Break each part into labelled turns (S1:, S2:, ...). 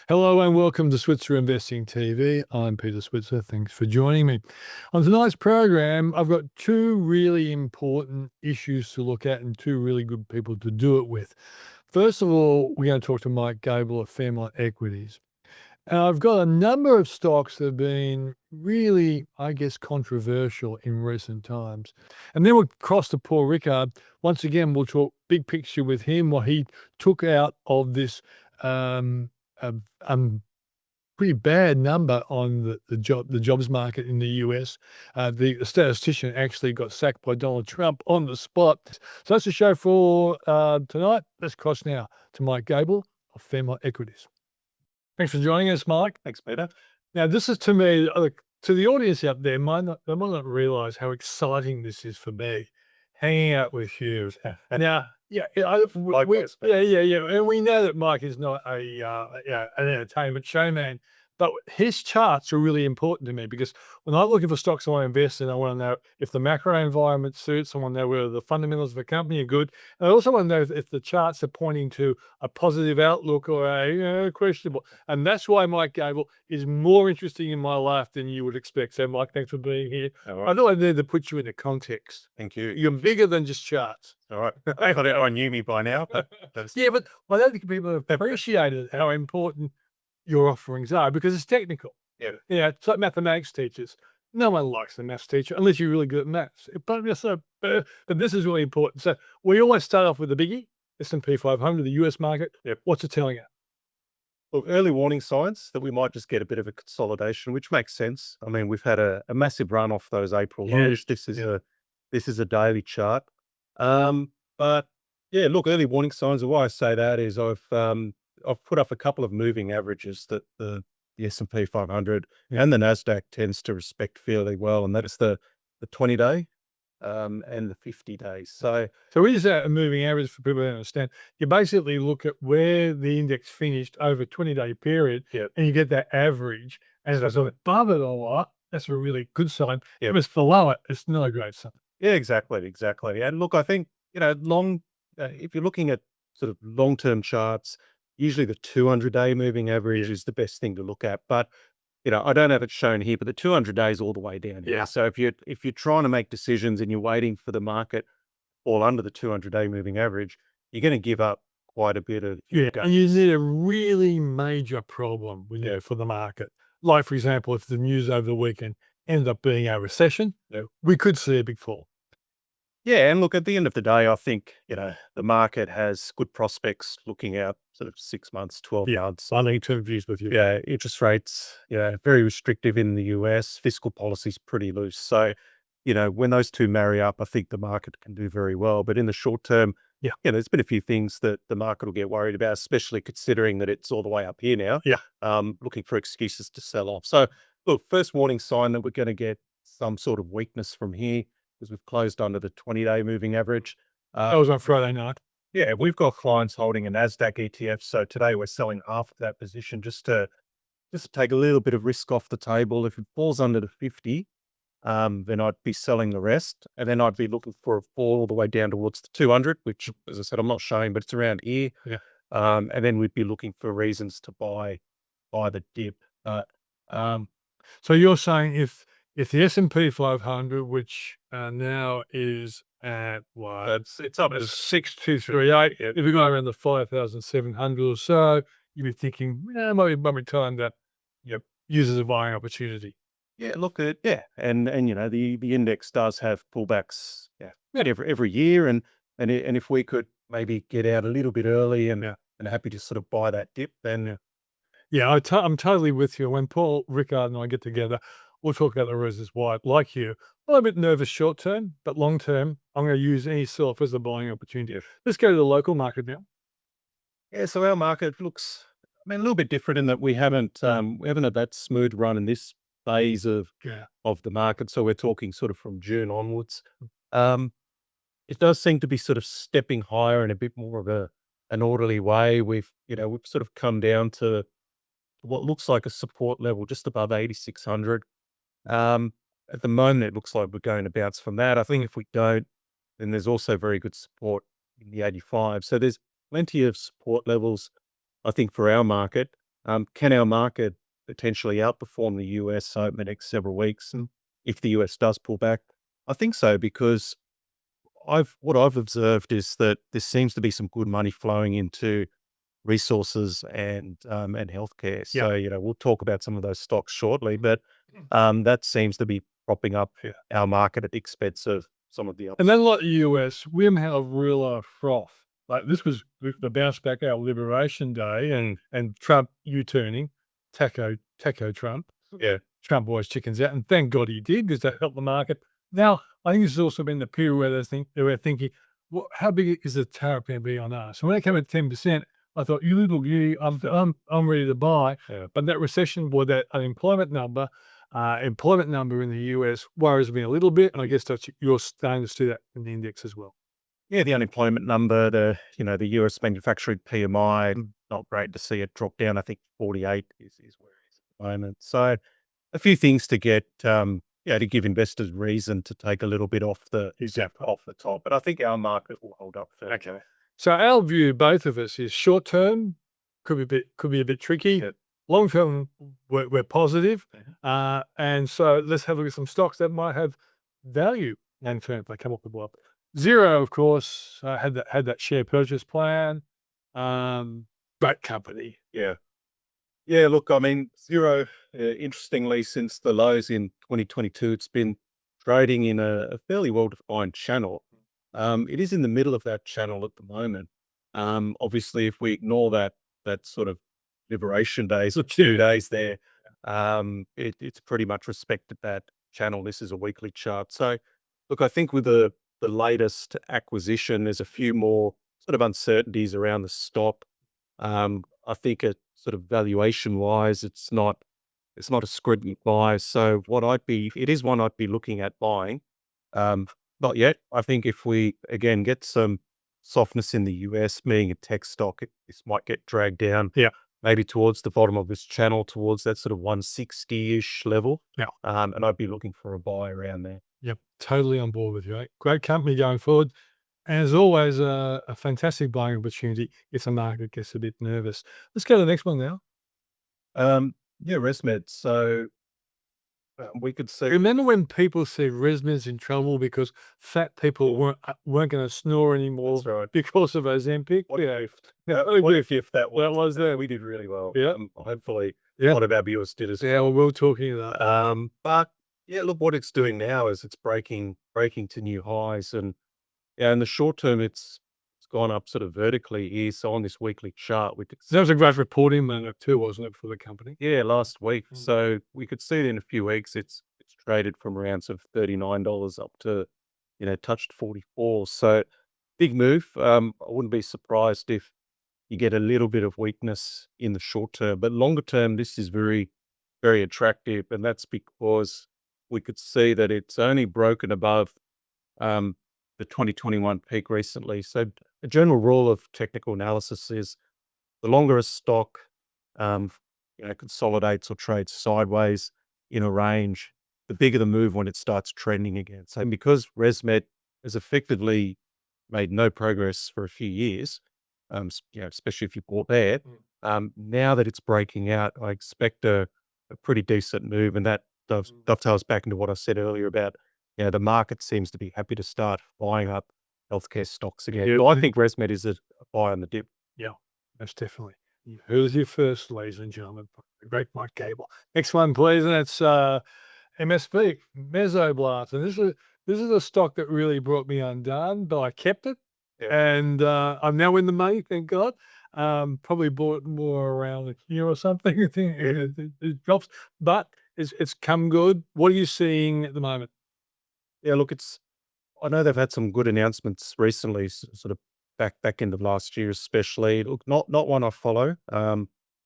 S1: Hello and welcome to Switzer Investing TV. I'm Peter Switzer. Thanks for joining me. On tonight's program, I've got two really important issues to look at and two really good people to do it with. First of all, we're going to talk to Mike Gable of Fairmont Equities. And I've got a number of stocks that have been really, I guess, controversial in recent times. And then we'll cross to Paul Rickard. Once again, we'll talk big picture with him, what he took out of this a pretty bad number on the jobs market in the US. The statistician actually got sacked by Donald Trump on the spot. So that's the show for tonight. Let's cross now to Mike Gable of Fairmont Equities. Thanks for joining us, Mike.
S2: Thanks, Peter.
S1: Now, this is to me, to the audience out there, they might not realize how exciting this is for me, hanging out with you. Now, yeah, and we know that Mike is not an entertainment showman, but his charts are really important to me because when I'm looking for stocks I want to invest in, I want to know if the macro environment suits. I want to know whether the fundamentals of the company are good. And I also want to know if the charts are pointing to a positive outlook or a questionable. And that's why Mike Gable is more interesting in my life than you would expect. So, Mike, thanks for being here.
S2: Right.
S1: I thought I needed to put you into context.
S2: Thank you.
S1: You're bigger than just charts.
S2: All right. I thought everyone knew me by now.
S1: Yeah, but I don't think people have appreciated how important your offerings are because it's technical.
S2: Yeah.
S1: Yeah, it's like mathematics teachers. No one likes the maths teacher unless you're really good at maths. But this is really important. So we always start off with the biggie, S&P 500, the US market.
S2: Yep.
S1: What's it telling you?
S2: Look, early warning signs that we might just get a bit of a consolidation, which makes sense. I mean, we've had a massive run off those April lows. This is a daily chart. But yeah, look, early warning signs. And why I say that is I've put up a couple of moving averages that the S&P 500 and the Nasdaq tends to respect fairly well, and that's the 20-day and the 50 days. So
S1: what is that a moving average for people to understand? You basically look at where the index finished over a 20-day period, and you get that average. And if it's above it a lot, that's a really good sign. If it's below it, it's not a great sign.
S2: Yeah, exactly. And look, I think if you're looking at sort of long-term charts, usually the 200-day moving average is the best thing to look at. But I don't have it shown here, but the 200 days all the way down here.
S1: Yeah.
S2: So if you're trying to make decisions and you're waiting for the market all under the 200-day moving average, you're going to give up quite a bit of
S1: and you need a really major problem for the market. Like, for example, if the news over the weekend ended up being a recession, we could see a big fall.
S2: Yeah, and look, at the end of the day, I think, the market has good prospects looking out sort of 6 months, 12 months.
S1: Long-term views with you.
S2: Yeah, interest rates, very restrictive in the US. Fiscal policy's pretty loose. So, when those two marry up, I think the market can do very well. But in the short term, there's been a few things that the market will get worried about, especially considering that it's all the way up here now. Looking for excuses to sell off. So, look, first warning sign that we're going to get some sort of weakness from here, because we've closed under the 20-day moving average.
S1: That was on Friday night.
S2: Yeah, we've got clients holding a Nasdaq ETF. So today we're selling half of that position just to take a little bit of risk off the table. If it falls under the 50, then I'd be selling the rest. And then I'd be looking for a fall all the way down towards the 200, which, as I said, I'm not showing, but it's around here.
S1: Yeah.
S2: And then we'd be looking for reasons to buy the dip.
S1: So you're saying if the S&P 500, which now is at what?
S2: It's up
S1: at 6238. If we go around the 5,700 or so, you'd be thinking, might be time that use as a buying opportunity.
S2: Yeah, look at and the index does have pullbacks every year, and if we could maybe get out a little bit early and happy to sort of buy that dip, then
S1: I'm totally with you. When Paul Rickard and I get together, we'll talk about the reasons why. Like you, I'm a bit nervous short term, but long term, I'm going to use any sell as a buying opportunity. Let's go to the local market now.
S2: Yeah, so our market looks, a little bit different in that we haven't had that smooth run in this phase of the market. So we're talking sort of from June onwards. It does seem to be sort of stepping higher in a bit more of an orderly way. We've sort of come down to what looks like a support level just above 8,600. At the moment, it looks like we're going to bounce from that. I think if we don't, then there's also very good support in the 85. So there's plenty of support levels, I think, for our market. Can our market potentially outperform the US over the next several weeks if the US does pull back? I think so, because what I've observed is that there seems to be some good money flowing into resources and healthcare.
S1: Yeah.
S2: So, we'll talk about some of those stocks shortly, but that seems to be propping up our market at the expense of some of the others.
S1: And then like the US, we haven't had a real froth. Like this was the bounce back our Liberation Day and Trump U-turning, taco Trump.
S2: Yeah.
S1: Trump always chickens out, and thank God he did, because that helped the market. Now, I think this has also been the period where they were thinking, well, how big is the tariff going to be on us? And when it came at 10%, I thought, you little you, I'm ready to buy.
S2: Yeah.
S1: But that recession, or that unemployment number in the US worries me a little bit, and I guess you're starting to see that in the index as well.
S2: Yeah, the unemployment number, the US manufacturing PMI, not great to see it drop down. I think 48 is where it is at the moment. So a few things to get, to give investors reason to take a little bit off the top. But I think our market will hold up.
S1: Okay. So our view, both of us, is short term could be a bit tricky.
S2: Yeah.
S1: Long term, we're positive. And so let's have a look at some stocks that might have value long term if they come off the block. Xero, of course, had that share purchase plan. Great company.
S2: Yeah. Yeah, look, I mean, Xero, interestingly, since the lows in 2022, it's been trading in a fairly well-defined channel. It is in the middle of that channel at the moment. Obviously, if we ignore that sort of Liberation Days or 2 days there, it's pretty much respected that channel. This is a weekly chart. So, look, I think with the latest acquisition, there's a few more sort of uncertainties around the stock. I think it sort of valuation wise, it's not a scrutiny buy. So it is one I'd be looking at buying. Not yet. I think if we again get some softness in the US, being a tech stock, this might get dragged down.
S1: Yeah.
S2: Maybe towards the bottom of this channel, towards that sort of 160-ish level.
S1: Yeah.
S2: And I'd be looking for a buy around there.
S1: Yep. Totally on board with you. Right? Great company going forward. And as always, a fantastic buying opportunity if the market gets a bit nervous. Let's go to the next one now.
S2: ResMed. So we could see.
S1: Remember when people said ResMed's in trouble because fat people weren't going to snore anymore.
S2: That's right.
S1: Because of Ozempic?
S2: What if that
S1: was there?
S2: We did really well.
S1: Yeah.
S2: Hopefully,
S1: Yeah.
S2: a lot of our viewers did as well.
S1: Yeah, well, we're talking about that.
S2: But yeah, look, what it's doing now is it's breaking to new highs, and in the short term, it's gone up sort of vertically here. So on this weekly chart,
S1: That was a great reporting moment too, wasn't it, for the company?
S2: yeah, last week.
S1: Mm.
S2: So we could see that in a few weeks, it's traded from around sort of $39 up to, touched 44. So big move. I wouldn't be surprised if you get a little bit of weakness in the short term, but longer term, this is very, very attractive. And that's because we could see that it's only broken above the 2021 peak recently. So a general rule of technical analysis is the longer a stock, consolidates or trades sideways in a range, the bigger the move when it starts trending again. So because ResMed has effectively made no progress for a few years, especially if you bought there, now that it's breaking out, I expect a pretty decent move, and that dovetails back into what I said earlier about, the market seems to be happy to start buying up healthcare stocks again.
S1: Yeah.
S2: So I think ResMed is a buy on the dip.
S1: Yeah, most definitely. Who's your first, ladies and gentlemen? The great Mike Gable. Next one, please, and it's MSP, Mesoblast. And this is a stock that really brought me undone, but I kept it.
S2: Yeah.
S1: And I'm now in the money, thank God. Probably bought more around a year or something. I think it drops, but it's come good. What are you seeing at the moment?
S2: Yeah, look, I know they've had some good announcements recently, sort of back end of last year, especially. Look, not one I follow.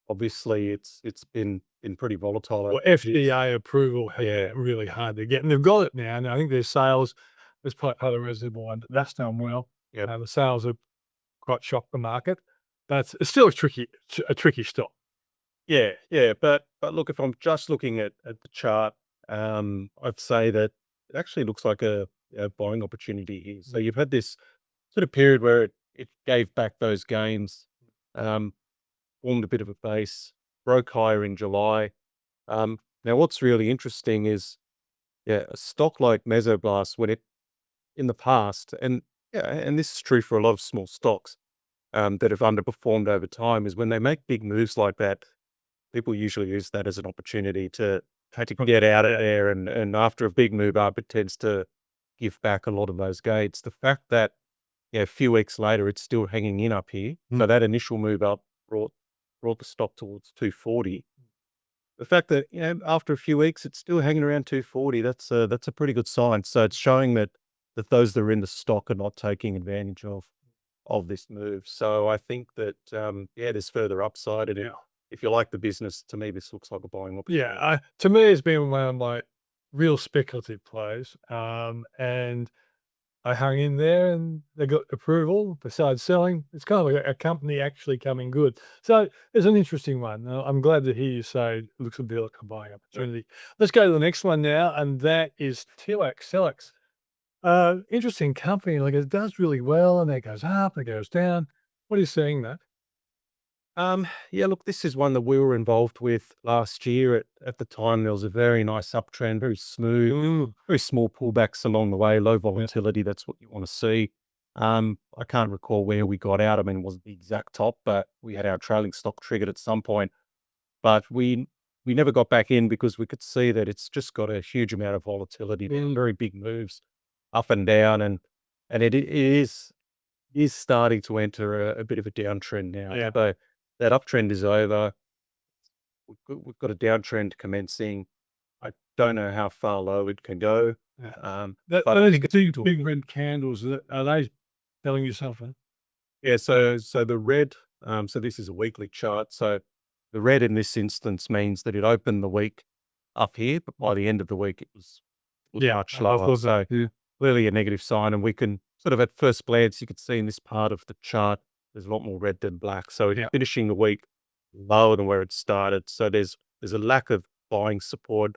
S2: Obviously, it's been pretty volatile.
S1: Well, FDA approval, really hard to get, and they've got it now. And I think their sales, there's part of the reservoir, and that's done well.
S2: Yeah,
S1: the sales have quite shocked the market, but it's still a tricky stock.
S2: yeah. But look, if I'm just looking at the chart, I'd say that it actually looks like a buying opportunity here. So you've had this sort of period where it gave back those gains, formed a bit of a base, broke higher in July. Now, what's really interesting is, a stock like Mesoblast, when it in the past, and this is true for a lot of small stocks that have underperformed over time, is when they make big moves like that, people usually use that as an opportunity to get out of there. And after a big move up, it tends to give back a lot of those gains. The fact that a few weeks later it's still hanging in up here, so that initial move up brought the stock towards 240. The fact that after a few weeks it's still hanging around 240, that's a pretty good sign. So it's showing that those that are in the stock are not taking advantage of this move. So I think that there's further upside. And if you like the business, to me this looks like a buying opportunity.
S1: Yeah, to me, it's been one of my real speculative plays, and I hung in there, and they got approval. They started selling. It's kind of like a company actually coming good. So it's an interesting one. I'm glad to hear you say it looks a bit like a buying opportunity. Let's go to the next one now, and that is Telix. Interesting company. Like, it does really well, and it goes up, it goes down. What are you seeing that?
S2: Look, this is one that we were involved with last year. At the time, there was a very nice uptrend, very smooth, very small pullbacks along the way, low volatility. That's what you want to see. I can't recall where we got out. I mean, it wasn't the exact top, but we had our trailing stock triggered at some point. But we never got back in because we could see that it's just got a huge amount of volatility, very big moves up and down, and it is starting to enter a bit of a downtrend now.
S1: Yeah.
S2: So that uptrend is over. We've got a downtrend commencing. I don't know how far low it can go.
S1: But those two big red candles, are they telling you something?
S2: Yeah. So the red. So this is a weekly chart. So the red in this instance means that it opened the week up here, but by the end of the week it was much lower. So clearly a negative sign, and we can sort of at first glance you could see in this part of the chart there's a lot more red than black. So it's finishing the week lower than where it started. So there's a lack of buying support.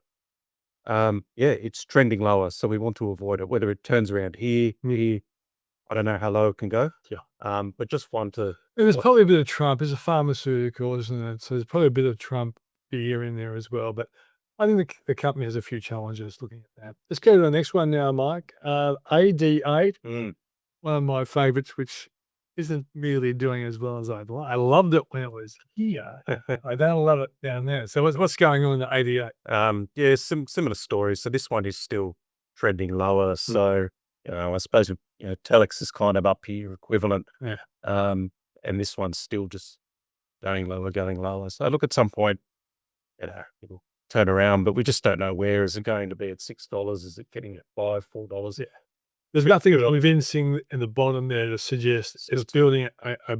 S2: It's trending lower, so we want to avoid it. Whether it turns around here, I don't know how low it can go. But just want to.
S1: There's probably a bit of Trump. It's a pharmaceutical, isn't it? So there's probably a bit of Trump beer in there as well. But I think the company has a few challenges looking at that. Let's go to the next one now, Mike. AD8, one of my favorites, which isn't really doing as well as I'd like. I loved it when it was here. I don't love it down there. So what's going on in the AD8?
S2: Similar stories. So this one is still trending lower. So I suppose Telix is kind of up here equivalent. And this one's still just going lower. So look, at some point, it'll turn around, but we just don't know where. Is it going to be at $6? Is it getting at $5, $4?
S1: Yeah. There's nothing convincing in the bottom there to suggest it's building a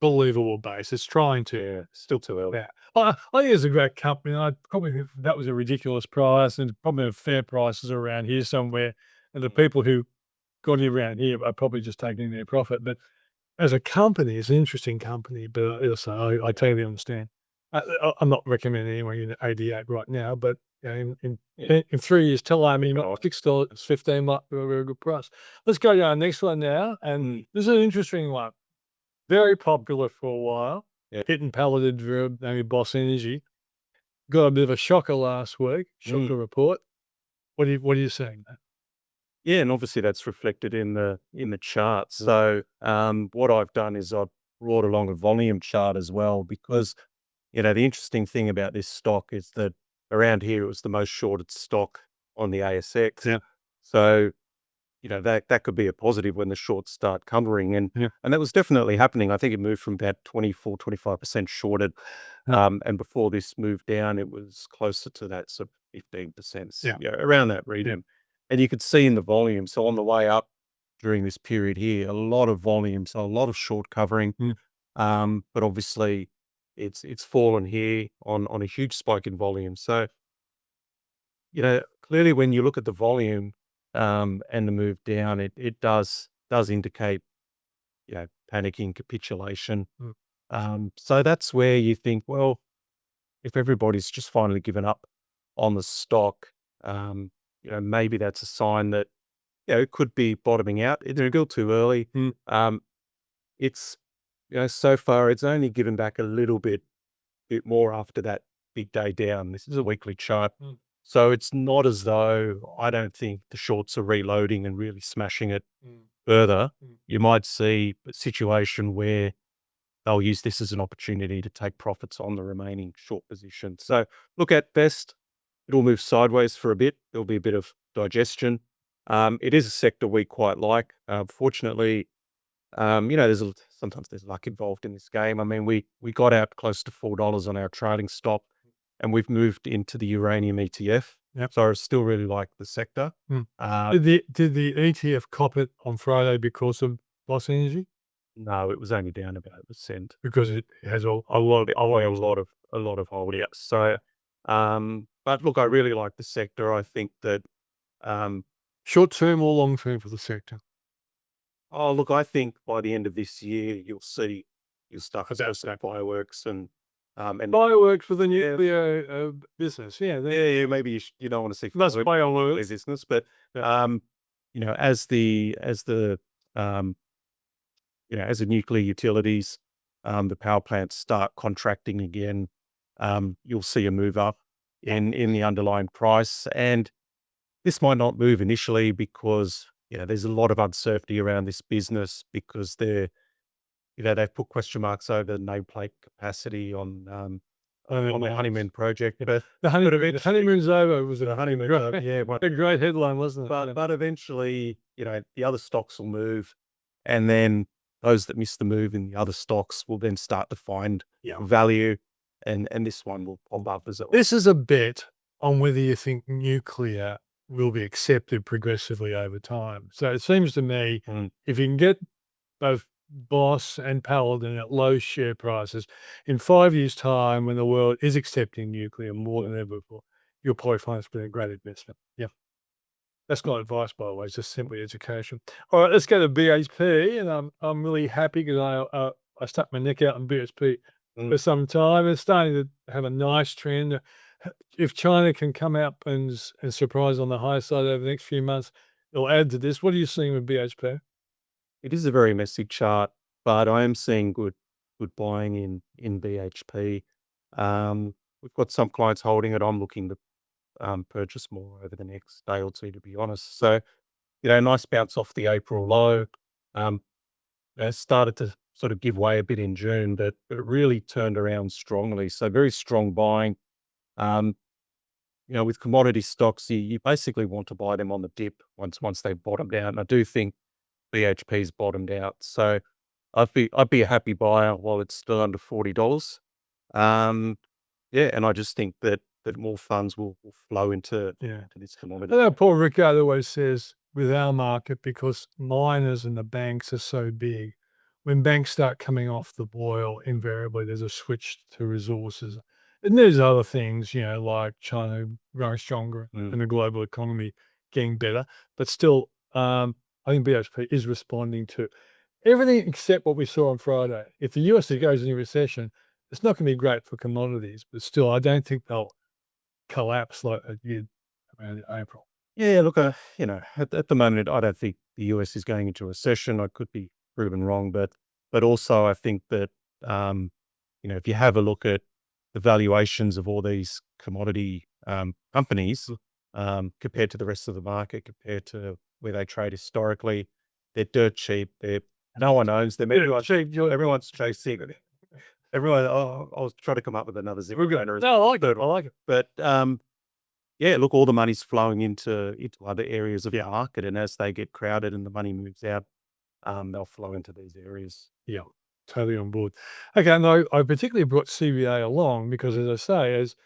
S1: believable base. It's trying to.
S2: Yeah, still too early.
S1: Yeah. I think it's a great company. I probably think that was a ridiculous price, and probably a fair prices around here somewhere. And the people who got it around here are probably just taking their profit. But as a company, it's an interesting company. But also, I totally understand. I'm not recommending anyone in 88 right now, but in 3 years' time, $6, 15 might be a very good price. Let's go to our next one now, and this is an interesting one. Very popular for a while. Hitting palleted verb, maybe Boss Energy. Got a bit of a shocker last week. Shocker report. What are you saying?
S2: Yeah, and obviously that's reflected in the chart. So what I've done is I've brought along a volume chart as well, because the interesting thing about this stock is that around here it was the most shorted stock on the ASX.
S1: Yeah.
S2: So that could be a positive when the shorts start covering, and that was definitely happening. I think it moved from about 25% shorted, and before this moved down, it was closer to that sort of 15%, around that region. And you could see in the volume. So on the way up during this period here, a lot of volume, so a lot of short covering, but obviously it's fallen here on a huge spike in volume. So clearly when you look at the volume and the move down, it does indicate panicking, capitulation. So that's where you think, well, if everybody's just finally given up on the stock, maybe that's a sign that it could be bottoming out. It's still too early. It's so far it's only given back a little bit bit more after that big day down. This is a weekly chart. So it's not as though I don't think the shorts are reloading and really smashing it further. You might see a situation where they'll use this as an opportunity to take profits on the remaining short position. So look, at best, it'll move sideways for a bit. There'll be a bit of digestion. It is a sector we quite like. Fortunately, sometimes there's luck involved in this game. I mean, we got out close to $4 on our trailing stop, and we've moved into the uranium ETF.
S1: Yep.
S2: So I still really like the sector.
S1: Did the ETF cop it on Friday because of loss energy?
S2: No, it was only down about 1%.
S1: Because it has
S2: a lot of holdings. So, but look, I really like the sector. I think that,
S1: short term or long term for the sector?
S2: oh, look, I think by the end of this year, you'll start to see some fireworks and
S1: Fireworks for the nuclear business. Yeah,
S2: yeah, maybe you don't want to see
S1: that's
S2: fireworks business, but as the as the nuclear utilities, the power plants start contracting again, you'll see a move up in the underlying price. And this might not move initially because, there's a lot of uncertainty around this business because they've put question marks over nameplate capacity on the honeymoon project. But
S1: the honeymoon's over. It was
S2: the honeymoon.
S1: Yeah, a great headline, wasn't it?
S2: But eventually, the other stocks will move, and then those that miss the move in the other stocks will then start to find value, and this one will pop up as well.
S1: This is a bet on whether you think nuclear will be accepted progressively over time. So it seems to me, if you can get both Boss and Paladin at low share prices, in 5 years' time, when the world is accepting nuclear more than ever before, you'll probably find it's been a great investment. Yeah. That's not advice, by the way. It's just simply education. All right, let's go to BHP, and I'm really happy because I stuck my neck out in BHP for some time. It's starting to have a nice trend. If China can come up and surprise on the high side over the next few months, it'll add to this. What are you seeing with BHP?
S2: It is a very messy chart, but I am seeing good buying in BHP. We've got some clients holding it. I'm looking to purchase more over the next day or two, to be honest. So, nice bounce off the April low. It started to sort of give way a bit in June, but it really turned around strongly. So very strong buying. With commodity stocks, you basically want to buy them on the dip once they've bottomed out. And I do think BHP's bottomed out. So I'd be a happy buyer while it's still under $40. And I just think that more funds will flow into this commodity.
S1: I know Paul Rickard always says with our market, because miners and the banks are so big, when banks start coming off the boil, invariably there's a switch to resources. And there's other things, like China growing stronger and the global economy getting better. But still, I think BHP is responding to everything except what we saw on Friday. If the US goes into recession, it's not going to be great for commodities, but still, I don't think they'll collapse like it did around April.
S2: Yeah, look, at the moment, I don't think the US is going into a recession. I could be proven wrong, but also I think that, if you have a look at the valuations of all these commodity companies compared to the rest of the market, compared to where they trade historically, they're dirt cheap. No one owns them. Everyone's chasing it. I was trying to come up with another zero.
S1: No, I like it.
S2: But look, all the money's flowing into other areas of the market, and as they get crowded and the money moves out, they'll flow into these areas.
S1: Yeah, totally on board. Okay, no, I particularly brought CBA along because, as I say, is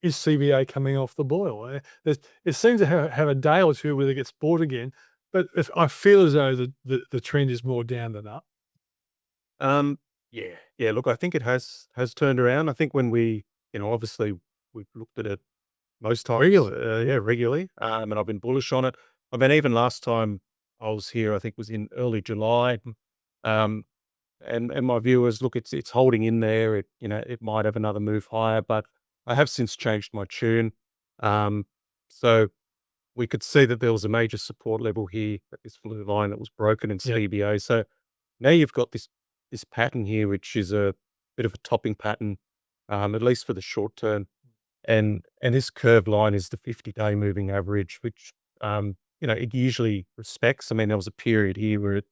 S1: CBA coming off the boil? It seems to have a day or two where it gets bought again, but I feel as though the trend is more down than up.
S2: Yeah. Look, I think it has turned around. I think when we, obviously we've looked at it most times. Regularly. And I've been bullish on it. I mean, even last time I was here, I think was in early July. And my view is, look, it's holding in there. It might have another move higher, but I have since changed my tune. So we could see that there was a major support level here, this blue line that was broken in CBA. So now you've got this pattern here, which is a bit of a topping pattern. at least for the short term. And this curved line is the 50-day moving average, which, it usually respects. I mean, there was a period here where it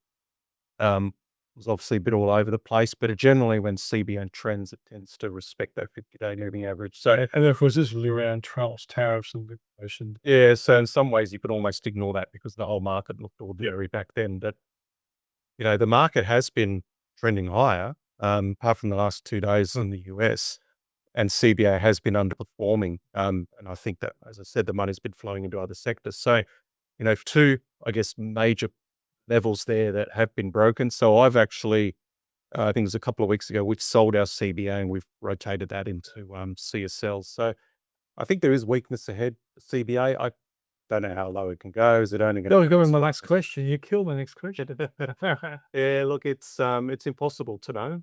S2: was obviously a bit all over the place, but generally when CBA trends, it tends to respect that 50-day moving average. So,
S1: And of course, this is really around Trump's tariffs and inflation.
S2: yeah, so in some ways you could almost ignore that because the whole market looked ordinary back then. But, the market has been trending higher, apart from the last 2 days in the US, and CBA has been underperforming. And I think that, as I said, the money's been flowing into other sectors. So, two, I guess, major levels there that have been broken. So I've actually, I think it was a couple of weeks ago, we've sold our CBA and we've rotated that into CSL. So I think there is weakness ahead. CBA, I don't know how low it can go. Is it only going
S1: No,
S2: to?
S1: go with my next question. You killed my next question.
S2: Yeah, look, it's impossible to know.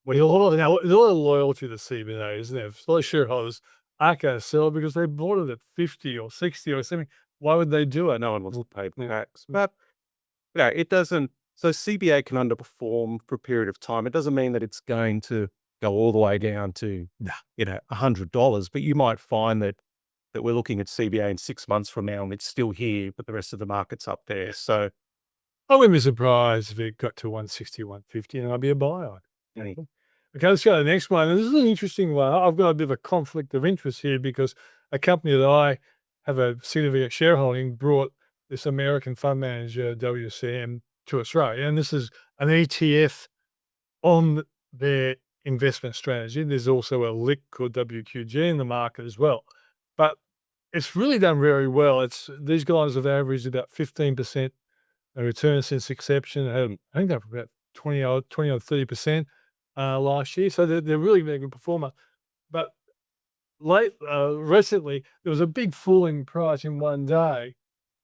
S1: There's a lot of loyalty to CBA, isn't there? A lot of shareholders aren't going to sell it because they bought it at 50 or 60 or something. Why would they do it?
S2: No one wants to pay
S1: Yeah.
S2: tax, but it doesn't. So CBA can underperform for a period of time. It doesn't mean that it's going to go all the way down to $100, but you might find that we're looking at CBA in 6 months from now and it's still here, but the rest of the market's up there. So
S1: I wouldn't be surprised if it got to 160, 150, and I'd be a buyer.
S2: Yeah.
S1: Okay, let's go to the next one. And this is an interesting one. I've got a bit of a conflict of interest here because a company that I have a significant shareholding brought this American fund manager, WCM, to Australia. And this is an ETF on their investment strategy. There's also a LIC called WQG in the market as well. But it's really done very well. These guys have averaged about 15% return since inception. I think they're about 20 or 30% last year. So they're really a good performer. But recently, there was a big fall in price in one day.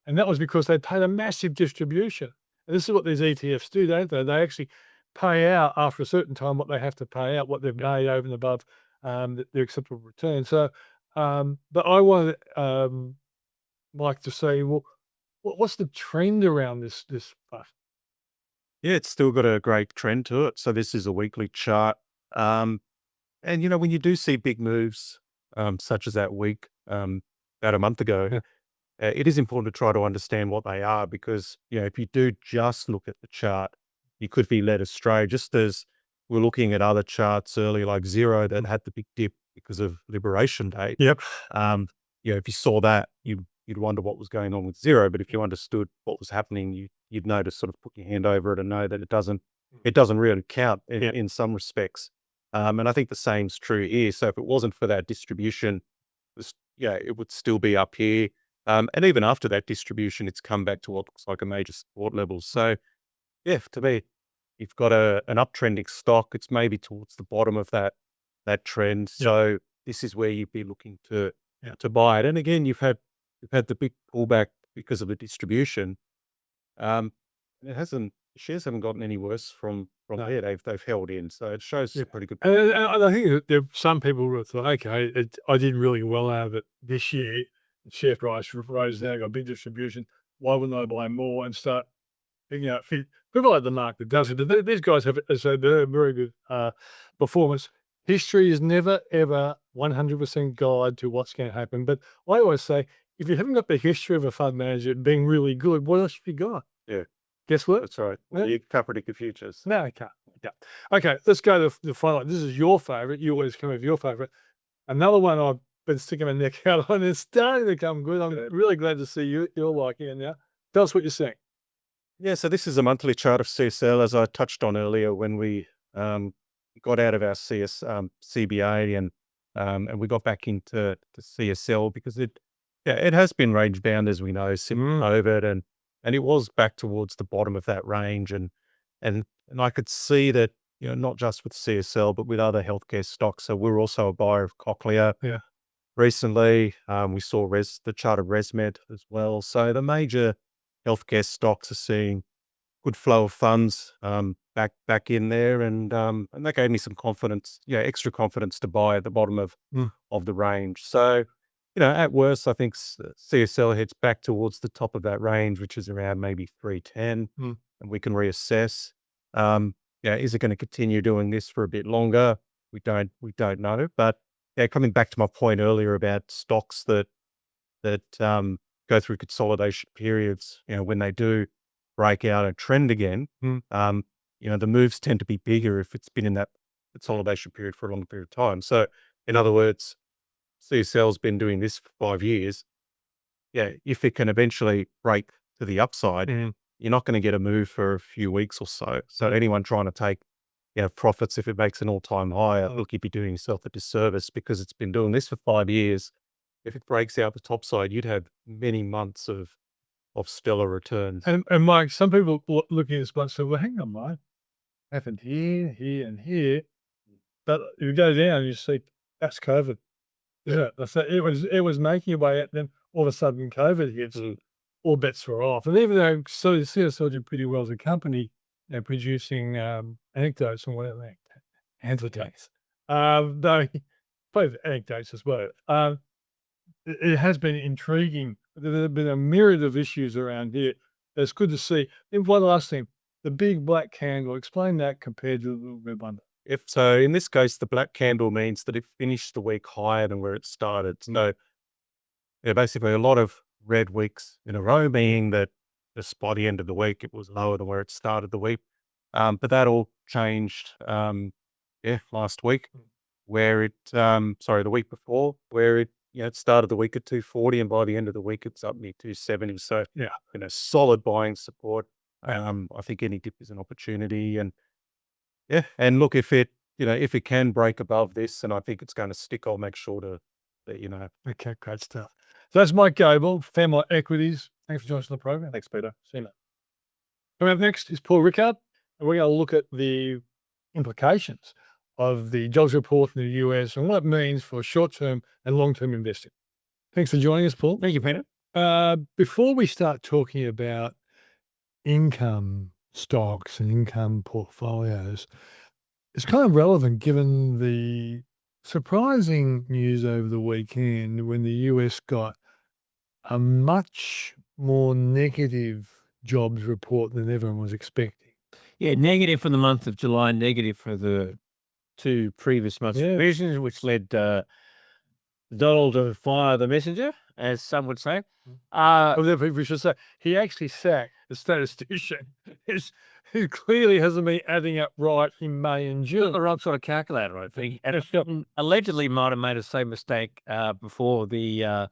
S1: And that was because they paid a massive distribution. And this is what these ETFs do, don't they? They actually pay out after a certain time what they have to pay out, what they've made over and above their acceptable return. So, but I wanted like to say, well, what's the trend around this stuff?
S2: Yeah, it's still got a great trend to it. So this is a weekly chart. And when you do see big moves, such as that week, about a month ago,
S1: Yeah.
S2: it is important to try to understand what they are because, if you do just look at the chart, you could be led astray, just as we're looking at other charts earlier, like Xero that had the big dip because of Liberation Day.
S1: Yep.
S2: If you saw that, you'd wonder what was going on with Xero. But if you understood what was happening, you'd know to sort of put your hand over it and know that it doesn't really count in some respects. And I think the same's true here. So if it wasn't for that distribution, it would still be up here. And even after that distribution, it's come back to what looks like a major support level. So, to me, you've got an uptrending stock. It's maybe towards the bottom of that trend. So this is where you'd be looking to buy it. And again, you've had the big pullback because of the distribution. The shares haven't gotten any worse from there. They've held in, so it shows pretty good.
S1: And I think that there some people who thought, okay, I did really well out of it this year. The share price rose now, got a big distribution. Why wouldn't I buy more and start picking out people like the market does it? These guys have they're very good performance. History is never ever 100% guide to what's going to happen. But I always say, if you haven't got the history of a fund manager being really good, what else have you got?
S2: Yeah.
S1: Guess what?
S2: That's right.
S1: Yeah.
S2: You can't predict the futures.
S1: No, I can't. Yeah. Okay, let's go to the final. This is your favorite. You always come with your favorite. Another one I've been sticking my neck out on. It's starting to come good. I'm really glad to see you're liking it now. Tell us what you're seeing.
S2: Yeah, so this is a monthly chart of CSL, as I touched on earlier when we got out of our CBA and we got back into CSL because it has been range bound, as we know, since COVID, and it was back towards the bottom of that range, and I could see that, not just with CSL but with other healthcare stocks. So we're also a buyer of Cochlear.
S1: Yeah.
S2: Recently, we saw the chart of ResMed as well. So the major healthcare stocks are seeing good flow of funds back in there, and that gave me some confidence, extra confidence to buy at the bottom of the range. So, at worst, I think CSL heads back towards the top of that range, which is around maybe 310, and we can reassess. Is it going to continue doing this for a bit longer? we don't know. But yeah, coming back to my point earlier about stocks that go through consolidation periods, when they do break out a trend again, the moves tend to be bigger if it's been in that consolidation period for a long period of time. So in other words, CSL's been doing this for 5 years. Yeah, if it can eventually break to the upside, you're not going to get a move for a few weeks or so. So anyone trying to take profits, if it makes an all-time high, look, you'd be doing yourself a disservice because it's been doing this for 5 years. If it breaks out the top side, you'd have many months of stellar returns.
S1: And Mike, some people looking at this bunch say, well, hang on, Mike, happened here, here, and here. But you go down, you see that's COVID. Yeah, so it was making your way out. Then all of a sudden, COVID hits. All bets were off. And even though CSL did pretty well as a company, producing anecdotes and whatever, anecdotes, though both anecdotes as well. It has been intriguing. There have been a myriad of issues around here. It's good to see. And one last thing, the big black candle. Explain that compared to the little red one.
S2: So in this case, the black candle means that it finished the week higher than where it started. So basically a lot of red weeks in a row, meaning that just by the end of the week, it was lower than where it started the week. But that all changed, last week, where the week before, where it started the week at 240, and by the end of the week, it's up near 270. So, solid buying support. I think any dip is an opportunity, and look, if it can break above this, and I think it's going to stick, I'll make sure to let you know.
S1: Okay, great stuff. So that's Mike Gable, Fairmont Equities. Thanks for joining us on the program.
S2: Thanks, Peter.
S1: See you later. Coming up next is Paul Rickard, and we're going to look at the implications of the jobs report in the US and what it means for short-term and long-term investing. Thanks for joining us, Paul.
S2: Thank you, Peter.
S1: Before we start talking about income stocks and income portfolios, it's kind of relevant given the surprising news over the weekend when the US got a much more negative jobs report than everyone was expecting.
S3: Yeah, negative for the month of July, negative for the 2 previous months' provisions, which led Donald to fire the messenger, as some would say.
S1: We should say he actually sacked the statistician who clearly hasn't been adding up right in May and June.
S3: The right sort of calculator, I think. And allegedly might have made the same mistake before the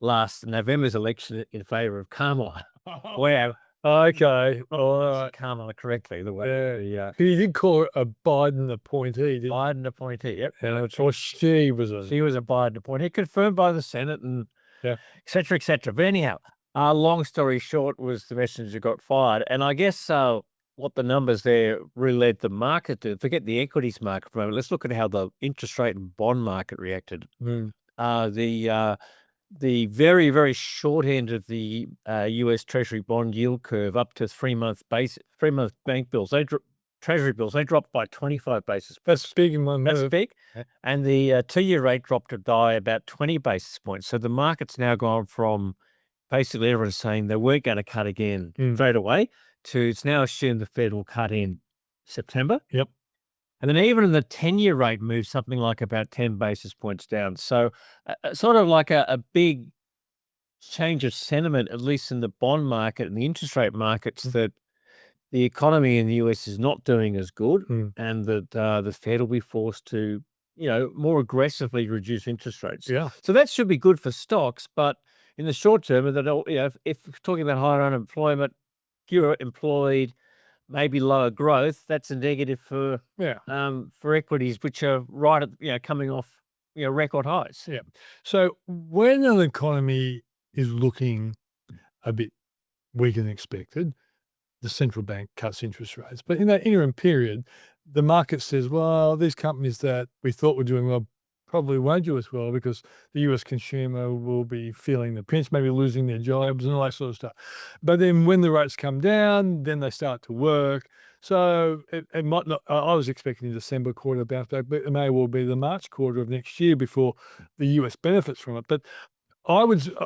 S3: last November's election in favour of Commonwealth. Wow.
S1: Okay. All right.
S3: Commonwealth correctly. The way
S1: he did call her a Biden appointee, didn't
S3: Biden appointee, yep.
S1: Or she was a
S3: Biden appointee, confirmed by the Senate, and et cetera, et cetera. But anyhow, long story short was the messenger got fired. And I guess what the numbers there really led the market to, forget the equities market for a moment, let's look at how the interest rate and bond market reacted. The very, very short end of the US Treasury bond yield curve up to 3-month bank bills, Treasury bills, they dropped by 25 basis points.
S1: That's big in one move.
S3: That's big. And the 2-year rate dropped to die about 20 basis points. So the market's now gone from basically everyone saying they weren't going to cut again straight away to it's now assumed the Fed will cut in September.
S1: Yep.
S3: And then even the 10-year rate moved something like about 10 basis points down. So sort of like a big change of sentiment, at least in the bond market and the interest rate markets, that the economy in the US is not doing as good, and that the Fed will be forced to, more aggressively reduce interest rates.
S1: Yeah.
S3: So that should be good for stocks, but in the short term, if talking about higher unemployment, fewer employed, maybe lower growth, that's a negative for equities, which are right at coming off record highs.
S1: Yeah. So when an economy is looking a bit weaker than expected, the central bank cuts interest rates. But in that interim period, the market says, well, these companies that we thought were doing well probably won't do as well because the US consumer will be feeling the pinch, maybe losing their jobs and all that sort of stuff. But then when the rates come down, then they start to work. So it might not, I was expecting the December quarter bounce back, but it may well be the March quarter of next year before the US benefits from it. But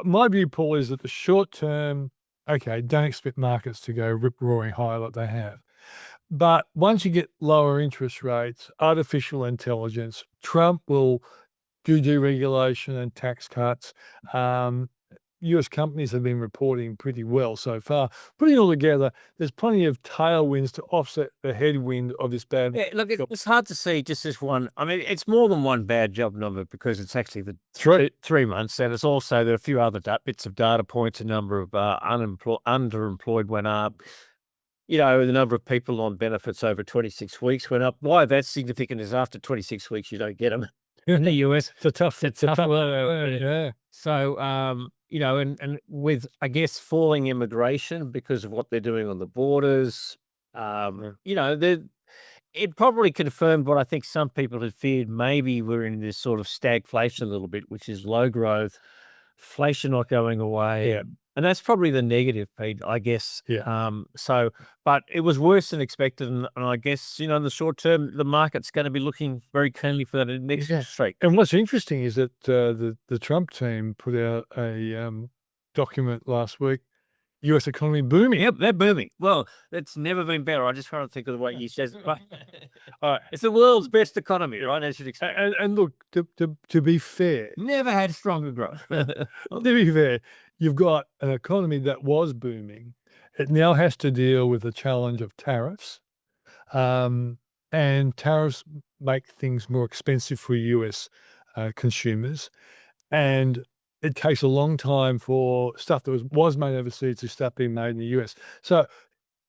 S1: my view, Paul, is that the short term, don't expect markets to go rip-roaring high like they have. But once you get lower interest rates, artificial intelligence, Trump will do deregulation and tax cuts. US companies have been reporting pretty well so far. Putting it all together, there's plenty of tailwinds to offset the headwind of this bad.
S3: Yeah, look, it's hard to see just this one. I mean, it's more than one bad job number because it's actually the three months, and it's also there are a few other bits of data points. A number of underemployed went up. You know, the number of people on benefits over 26 weeks went up. Why that's significant is after 26 weeks you don't get them in the US.
S1: It's a tough.
S3: Yeah. So, you know, and with, I guess, falling immigration because of what they're doing on the borders, you know, it probably confirmed what I think some people had feared. Maybe we're in this sort of stagflation a little bit, which is low growth, inflation not going away.
S1: Yeah.
S3: And that's probably the negative, Pete, I guess.
S1: Yeah.
S3: So, but it was worse than expected. And I guess, you know, in the short term, the market's going to be looking very keenly for that next interest rate.
S1: And what's interesting is that the Trump team put out a document last week, US economy booming.
S3: Yep, they're booming. Well, it's never been better. I just try to think of the way you said it. But, it's the world's best economy, right? As you'd expect.
S1: And look, to be fair,
S3: Never had stronger growth.
S1: to be fair, you've got an economy that was booming. It now has to deal with the challenge of tariffs. And tariffs make things more expensive for US consumers. And it takes a long time for stuff that was made overseas to start being made in the US. So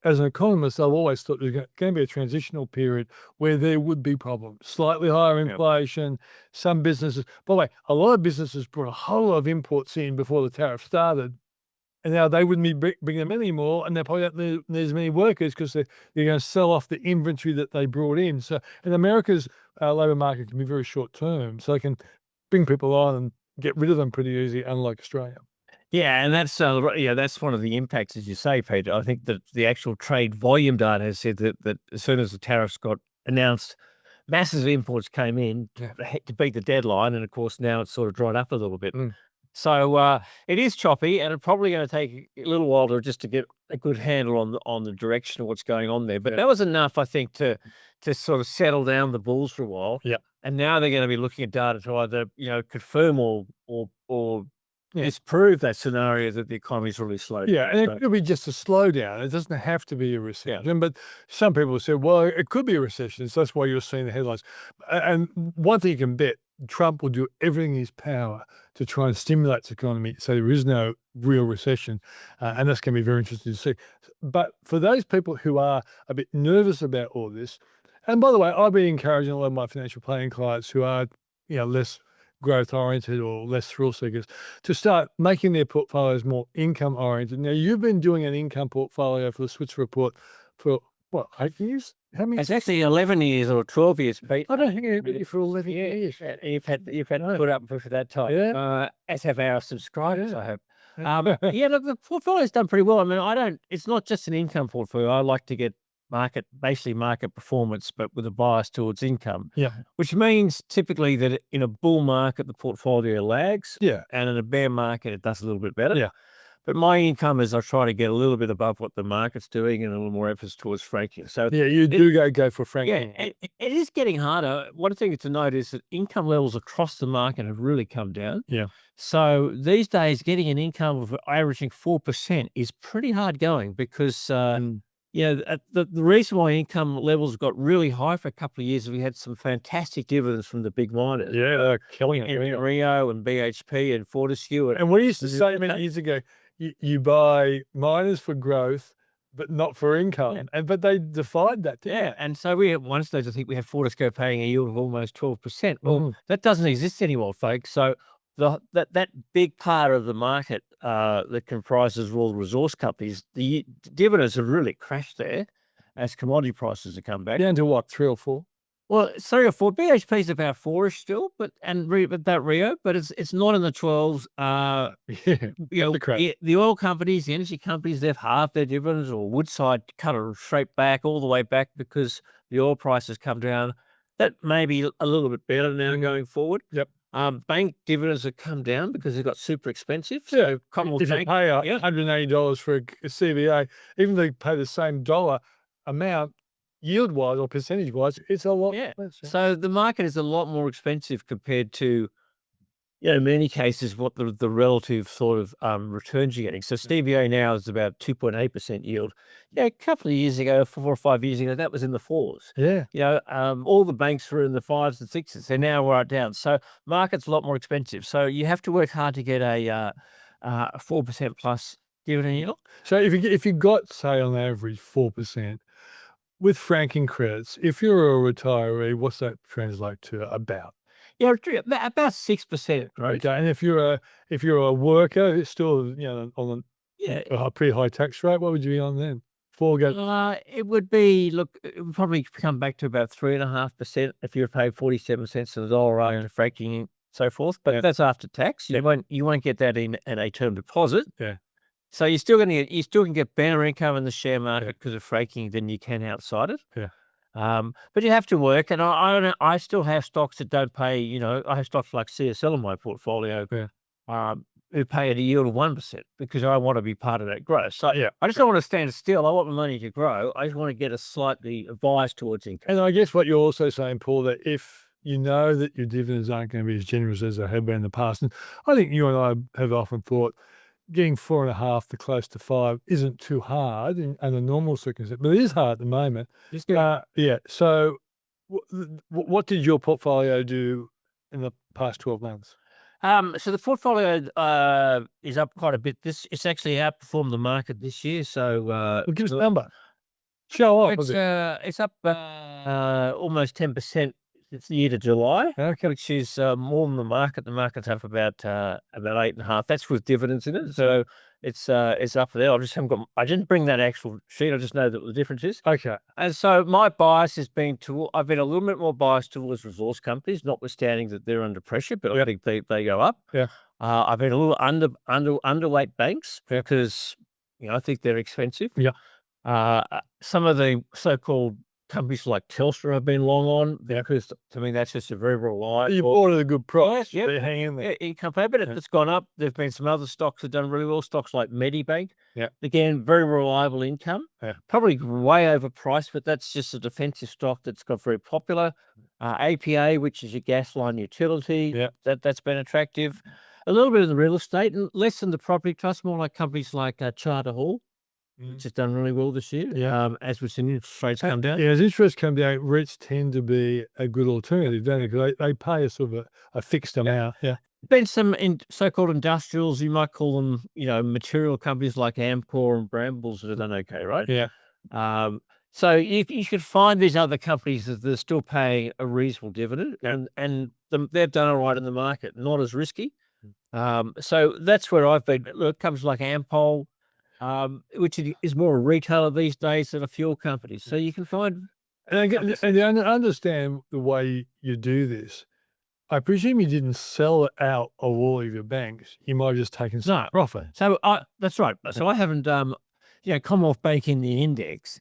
S1: as an economist, I've always thought there's going to be a transitional period where there would be problems. Slightly higher inflation, some businesses. By the way, a lot of businesses brought a whole lot of imports in before the tariff started. And now they wouldn't be bringing them anymore, and they probably don't need as many workers because they're going to sell off the inventory that they brought in. So, and America's labour market can be very short term, so they can bring people on and get rid of them pretty easy, unlike Australia.
S3: Yeah, and that's that's one of the impacts, as you say, Peter. I think that the actual trade volume data has said that as soon as the tariffs got announced, massive imports came in to beat the deadline, and of course now it's sort of dried up a little bit. So it is choppy, and it's probably going to take a little while to get a good handle on the direction of what's going on there. But that was enough, I think, to sort of settle down the bulls for a while.
S1: Yeah.
S3: And now they're going to be looking at data to either confirm or disprove that scenario that the economy's really slowed.
S1: Yeah, and it could be just a slowdown. It doesn't have to be a recession. But some people say, well, it could be a recession, so that's why you're seeing the headlines. And one thing you can bet, Trump will do everything in his power to try and stimulate the economy so there is no real recession. And that's going to be very interesting to see. But for those people who are a bit nervous about all this, and by the way, I've been encouraging a lot of my financial planning clients who are, less growth oriented or less thrill seekers to start making their portfolios more income oriented. Now, you've been doing an income portfolio for the Switzer report for what, 8 years? How many?
S3: It's actually 11 years or 12 years, Pete.
S1: I don't think it's been for 11 years.
S3: You've had put up for that time.
S1: Yeah.
S3: As have our subscribers, I hope. Look, the portfolio's done pretty well. I mean, it's not just an income portfolio. I like to get basically market performance, but with a bias towards income.
S1: Yeah.
S3: Which means typically that in a bull market, the portfolio lags.
S1: Yeah.
S3: And in a bear market, it does a little bit better.
S1: Yeah.
S3: But my income is I try to get a little bit above what the market's doing and a little more emphasis towards franking. So
S1: you do go for franking.
S3: Yeah, it is getting harder. One thing to note is that income levels across the market have really come down.
S1: Yeah.
S3: So these days, getting an income of averaging 4% is pretty hard going because the reason why income levels got really high for a couple of years is we had some fantastic dividends from the big miners.
S1: Yeah, they're killing it.
S3: Rio and BHP and Fortescue.
S1: And we used to say many years ago, you buy miners for growth, but not for income.
S3: Yeah.
S1: But they defied that.
S3: And so we at one stage, I think we had Fortescue paying a yield of almost 12%. Well, that doesn't exist anymore, folks. So that big part of the market that comprises all the resource companies, the dividends have really crashed there as commodity prices have come back.
S1: Down to what, 3 or 4?
S3: Well, 3 or 4. BHP's about 4-ish still, but that Rio, but it's not in the 12s. The oil companies, the energy companies, they've halved their dividends, or Woodside cut it straight back, all the way back because the oil price has come down. That may be a little bit better now going forward.
S1: Yep.
S3: Bank dividends have come down because they got super expensive.
S1: Yeah,
S3: So Commonwealth
S1: if you
S3: Bank,
S1: pay $180 for a CVA, even though you pay the same dollar amount, yield-wise or percentage-wise, it's a lot
S3: Yeah.
S1: less.
S3: So the market is a lot more expensive compared to, in many cases, what the relative sort of returns you're getting. So CBA now is about 2.8% yield. Yeah, a couple of years ago, 4 or 5 years ago, that was in the 4s.
S1: Yeah.
S3: All the banks were in the 5s and 6s. They're now right down. So market's a lot more expensive. So you have to work hard to get a 4% plus dividend yield.
S1: So if you got, say, on average 4% with franking credits, if you're a retiree, what's that translate to about?
S3: Yeah, about 6%. Right.
S1: Okay, and if you're a worker, it's still on
S3: Yeah.
S1: a pretty high tax rate. What would you be on then?
S3: It would be, look, it would probably come back to about 3.5% if you paid 47 cents on the dollar after franking and so forth. But that's after tax. You won't get that in a term deposit.
S1: Yeah.
S3: So you still can get better income in the share market because of franking than you can outside it.
S1: Yeah.
S3: But you have to work, and I still have stocks that don't pay. I have stocks like CSL in my portfolio.
S1: Yeah.
S3: Who pay at a yield of 1% because I want to be part of that growth. So I just don't want to stand still. I want my money to grow. I just want to get a slightly bias towards income.
S1: And I guess what you're also saying, Paul, that if you know that your dividends aren't going to be as generous as they have been in the past, and I think you and I have often thought getting 4.5 to close to 5 isn't too hard in a normal circumstance, but it is hard at the moment. Yeah. So what did your portfolio do in the past 12 months?
S3: So the portfolio is up quite a bit. It's actually outperformed the market this year. So
S1: Well, give us a number. Show off.
S3: it's up almost 10% since the year to July, which is more than the market. The market's up about 8.5. That's with dividends in it. So it's up there. I didn't bring that actual sheet. I just know that the difference is.
S1: Okay.
S3: And so my bias has been I've been a little bit more biased towards resource companies, notwithstanding that they're under pressure, but I think they go up.
S1: Yeah.
S3: I've been a little underweight banks because I think they're expensive.
S1: Yeah.
S3: Some of the so-called companies like Telstra have been long on because to me that's just a very reliable.
S1: You bought at a good price.
S3: Yeah,
S1: They hang in there.
S3: Yeah, income pay, but it's gone up. There've been some other stocks that have done really well. Stocks like Medibank.
S1: Yeah.
S3: Again, very reliable income.
S1: Yeah.
S3: Probably way overpriced, but that's just a defensive stock that's got very popular. APA, which is your gas line utility.
S1: Yeah.
S3: That's been attractive. A little bit of the real estate and less than the property trust, more like companies like Charter Hall, which has done really well this year.
S1: Yeah.
S3: As we've seen interest rates come down.
S1: Yeah, as interest come down, REITs tend to be a good alternative, don't they? Because they pay a sort of a fixed amount. Yeah.
S3: Been some so-called industrials, you might call them, material companies like Amcor and Brambles that have done okay, right?
S1: Yeah.
S3: So you could find these other companies that they're still paying a reasonable dividend, and they've done all right in the market, not as risky. So that's where I've been. Look, companies like Ampol, which is more a retailer these days than a fuel company. So you can find.
S1: And I understand the way you do this. I presume you didn't sell it out of all of your banks. You might have just taken some profit.
S3: So that's right. So I haven't. Commonwealth Bank in the index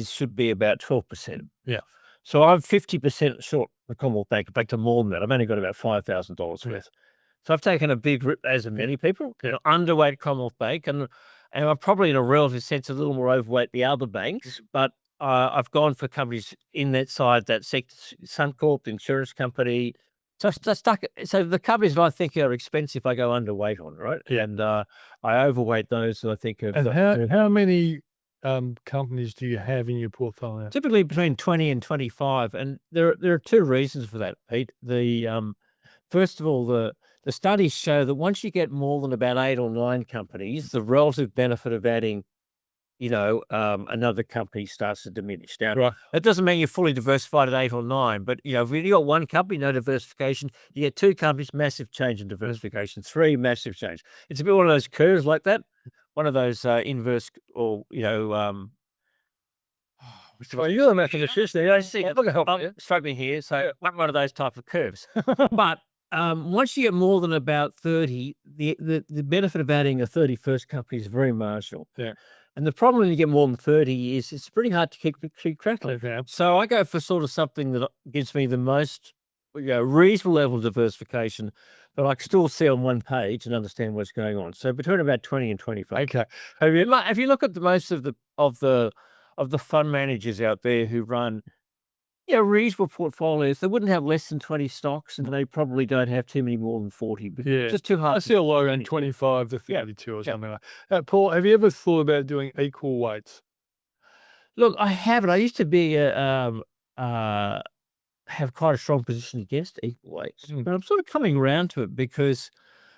S3: should be about 12%.
S1: Yeah.
S3: So I'm 50% short the Commonwealth Bank. In fact, I'm more than that. I've only got about $5,000 worth. So I've taken a big rip, as have many people. Underweight Commonwealth Bank, and I'm probably in a relative sense a little more overweight the other banks. But I've gone for companies in that side, that sector, Suncorp, the insurance company. So the companies that I think are expensive, I go underweight on, right?
S1: Yeah.
S3: And I overweight those that I think of.
S1: And how many companies do you have in your portfolio?
S3: Typically between 20 and 25, and there are two reasons for that, Pete. First of all, the studies show that once you get more than about 8 or 9 companies, the relative benefit of adding another company starts to diminish. Now, that doesn't mean you're fully diversified at 8 or 9, but if you got one company, no diversification, you get 2 companies, massive change in diversification, 3, massive change. It's a bit one of those curves like that, one of those inverse or
S1: Well, you're the mathematician. I see. Look at help.
S3: Struggling here, so one of those type of curves. But once you get more than about 30, the benefit of adding a 31st company is very marginal.
S1: Yeah.
S3: And the problem when you get more than 30 is it's pretty hard to keep track of.
S1: Okay.
S3: So I go for sort of something that gives me the most reasonable level of diversification, but I can still see on one page and understand what's going on. So between about 20 and 25.
S1: Okay.
S3: If you look at the most of the of the fund managers out there who run, you know, reasonable portfolios. They wouldn't have less than 20 stocks, and they probably don't have too many more than 40. But it's just too hard.
S1: I
S3: to
S1: see a lot around
S3: manage.
S1: 25 to
S3: Yeah,
S1: 32 or
S3: yeah.
S1: something like that. Paul, have you ever thought about doing equal weights?
S3: Look, I haven't. I used to be have quite a strong position against equal weights, but I'm sort of coming around to it because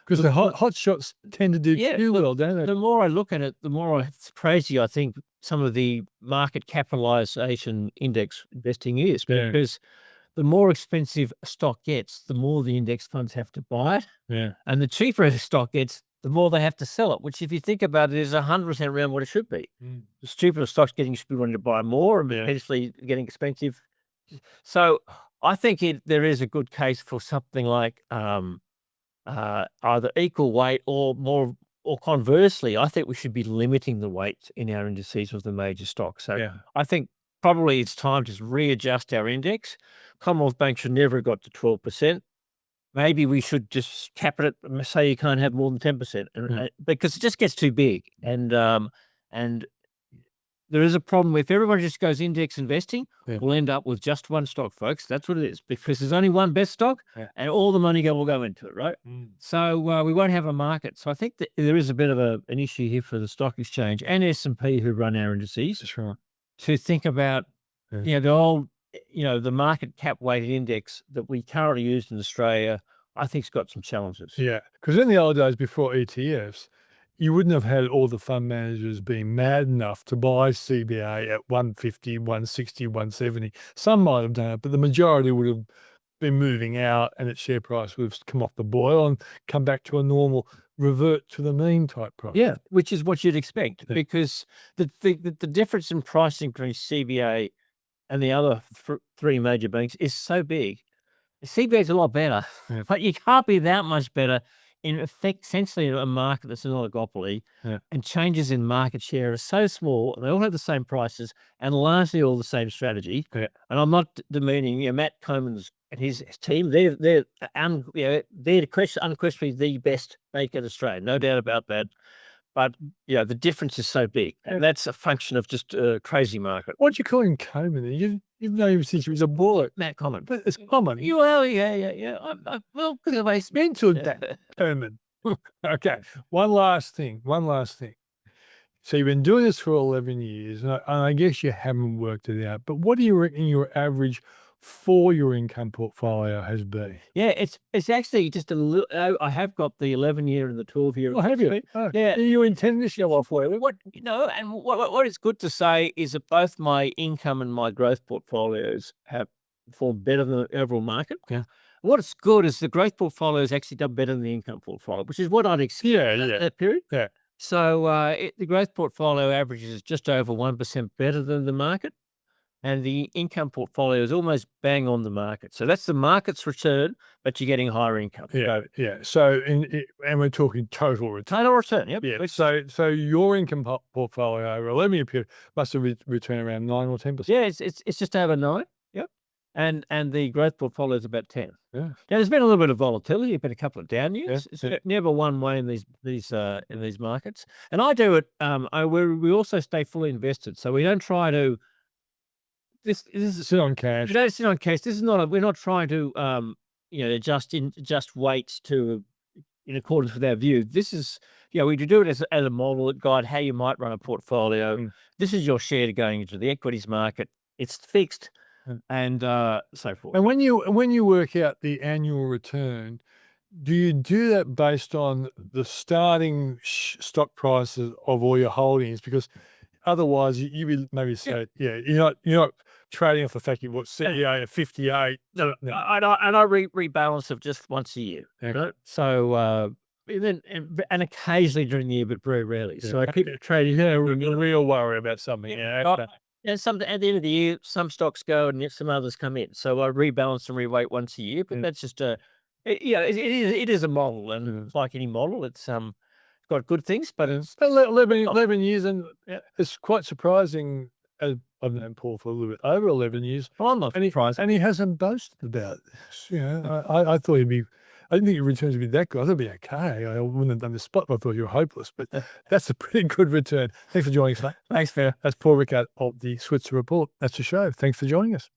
S1: Because the hot shots tend to do too well, don't they?
S3: the more I look at it, the more it's crazy I think some of the market capitalization index investing is,
S1: Yeah.
S3: because the more expensive a stock gets, the more the index funds have to buy it.
S1: Yeah.
S3: And the cheaper the stock gets, the more they have to sell it, which if you think about it is 100% around what it should be. The cheaper the stock's getting, you should be wanting to buy more and potentially getting expensive. So I think there is a good case for something like either equal weight or more, or conversely, I think we should be limiting the weight in our indices of the major stocks. So I think probably it's time to readjust our index. Commonwealth Bank should never have got to 12%. Maybe we should just cap it at, say you can't have more than 10%, because it just gets too big. And there is a problem if everybody just goes index investing, we'll end up with just one stock, folks. That's what it is, because there's only one best stock and all the money will go into it, right? So we won't have a market. So I think that there is a bit of an issue here for the stock exchange and S&P, who run our indices, to think about, you know, the old, you know, the market cap weighted index that we currently use in Australia. I think it's got some challenges.
S1: Yeah, because in the old days before ETFs, you wouldn't have had all the fund managers being mad enough to buy CBA at 150, 160, 170. Some might have done it, but the majority would have been moving out, and its share price would have come off the boil and come back to a normal revert to the mean type price.
S3: Yeah, which is what you'd expect, because the difference in pricing between CBA and the other three major banks is so big. CBA is a lot better, but you can't be that much better in effect, essentially a market that's an oligopoly, and changes in market share are so small, and they all have the same prices and largely all the same strategy. And I'm not demeaning, you know, Matt Coman's and his team. They're unquestionably the best bank in Australia, no doubt about that. But yeah, the difference is so big, and that's a function of just a crazy market.
S1: Why'd you call him Coman? You've known him since he was a boy.
S3: Matt Coman.
S1: But it's common.
S3: Well, yeah. Well, because of his
S1: mental that Coman. Okay. One last thing. So you've been doing this for 11 years, and I guess you haven't worked it out, but what do you reckon your average for your income portfolio has been?
S3: Yeah, it's actually just a little. I have got the 11-year and the 12-year.
S1: Oh, have you? Oh,
S3: yeah.
S1: You intend to show off for
S3: what is good to say is that both my income and my growth portfolios have performed better than the overall market. What's good is the growth portfolio has actually done better than the income portfolio, which is what I'd expect that period. So the growth portfolio averages just over 1% better than the market, and the income portfolio is almost bang on the market. So that's the market's return, but you're getting higher income.
S1: So and we're talking total return.
S3: Total return, yep.
S1: So your income portfolio over 11-year period must have returned around 9 or 10%.
S3: Yeah, it's just over 9. Yep. And the growth portfolio is about 10. Now there's been a little bit of volatility. There's been a couple of down years. It's never one way in these markets. And I do it. We also stay fully invested, so we don't try to. This is
S1: sit on cash.
S3: We don't sit on cash. This is not. We're not trying to adjust weights to in accordance with our view. This is we do it as a model that guide how you might run a portfolio. This is your share going into the equities market. It's fixed. And so forth.
S1: And when you work out the annual return, do you do that based on the starting stock prices of all your holdings? Because otherwise, you would maybe say, you're not trading off the fact you've got CEO at 58.
S3: No. And I rebalance it just once a year. Right? So and occasionally during the year, but very rarely. So I keep trading.
S1: Real worry about something.
S3: Some at the end of the year, some stocks go and some others come in. So I rebalance and reweight once a year. But that's just it is a model, and it's like any model, it's got good things, but it's
S1: 11 years, and it's quite surprising. I've known Paul for a little bit over 11 years.
S3: Well, I'm not surprised,
S1: and he hasn't boasted about this. I thought he'd be. I didn't think your returns would be that good. I thought it'd be okay. I wouldn't have done the spot. I thought you were hopeless, but that's a pretty good return. Thanks for joining us, mate.
S3: Thanks, Phil.
S1: That's Paul Rickard of the Switzer Report. That's the show. Thanks for joining us.